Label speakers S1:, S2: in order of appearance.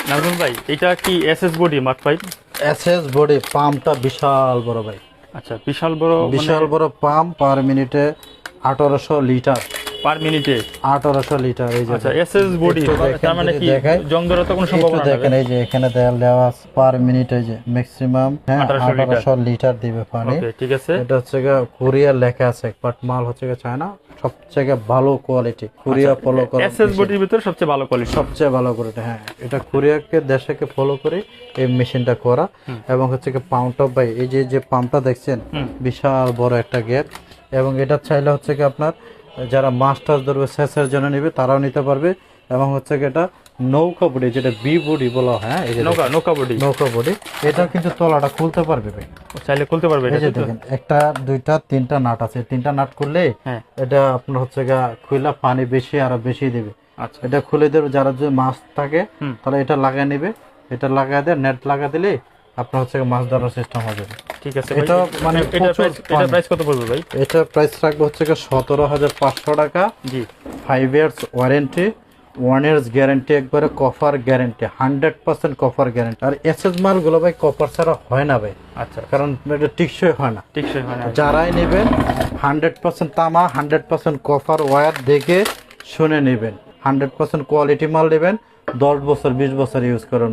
S1: নাজমুল ভাই এটা কি SS body mark pipe?
S2: SS body পাম্পটা বিশাল বড় ভাই,
S1: আচ্ছা বিশাল বড়,
S2: বিশাল বড় পাম্প, পার মিনিটে 1800 লিটার,
S1: পার মিনিটে
S2: 1800 লিটার। এই যে
S1: আচ্ছা এসএস বডি, তার মানে কি জং ধরার তো কোনো সম্ভাবনা নেই?
S2: দেখেন এই যে এখানে দেওয়া আছে পার মিনিটে যে ম্যাক্সিমাম 1800 লিটার দিবে পানি।
S1: ওকে ঠিক আছে।
S2: এটা হচ্ছে কুরিয়ার লেখা আছে, বাট মাল হচ্ছে চায়না, সবচেয়ে ভালো কোয়ালিটি, কুরিয়ার ফলো করে।
S1: এসএস বডির ভিতরে সবচেয়ে ভালো কোয়ালিটি,
S2: সবচেয়ে ভালো কোয়ালিটি। হ্যাঁ, এটা কুরিয়ারকে দেশকে ফলো করে এই মেশিনটা করা। এবং হচ্ছে পাম্পটা ভাই এই যে পাম্পটা দেখছেন বিশাল বড় একটা গেট। এবং এটা চাইলে হচ্ছে আপনার যারা মাছ টাছ ধরবে সেচের জন্য নেবে তারাও নিতে পারবে। এবং হচ্ছে এটা নৌকা বডি, যেটা বি বডি বলা হয়। হ্যাঁ, এই যে
S1: নৌকা বডি,
S2: নৌকা বডি, এটা কিন্তু তলাটা খুলতে পারবে ভাই,
S1: চাইলে খুলতে পারবে।
S2: এই যে দেখেন একটা দুইটা তিনটা নাট আছে, তিনটা নাট খুললে এটা আপনার হচ্ছে খুলে পানি বেশি আরো বেশি দিবে।
S1: আচ্ছা
S2: এটা খুলে দেবে, যারা যদি মাছ থাকে তাহলে এটা লাগায় নেবে, এটা লাগায় দেয়, নেট লাগা দিলে আপনার হচ্ছে মাছ ধরার সিস্টেম হবে।
S1: ঠিক আছে।
S2: এটা মানে
S1: এটা প্রাইস কত পড়বে ভাই?
S2: এটা প্রাইস রাখবো হচ্ছে 17,500 টাকা।
S1: জি,
S2: 5 ইয়ার্স ওয়ারেন্টি, 1 ইয়ার্স গ্যারান্টি, একবারে কপার গ্যারান্টি, 100% কপার গ্যারান্টি। আর এসএস মালগুলো ভাই কপার ছাড়া হয় না ভাই।
S1: আচ্ছা,
S2: কারণ এটা টিকসই হয় না,
S1: টিকসই হয় না।
S2: যারাই নেবেন 100% তামা, 100% কপার ওয়্যার দেখে শুনে নেবেন, 100% কোয়ালিটি মাল নেবেন, 10 বছর 20 বছর ইউজ করুন।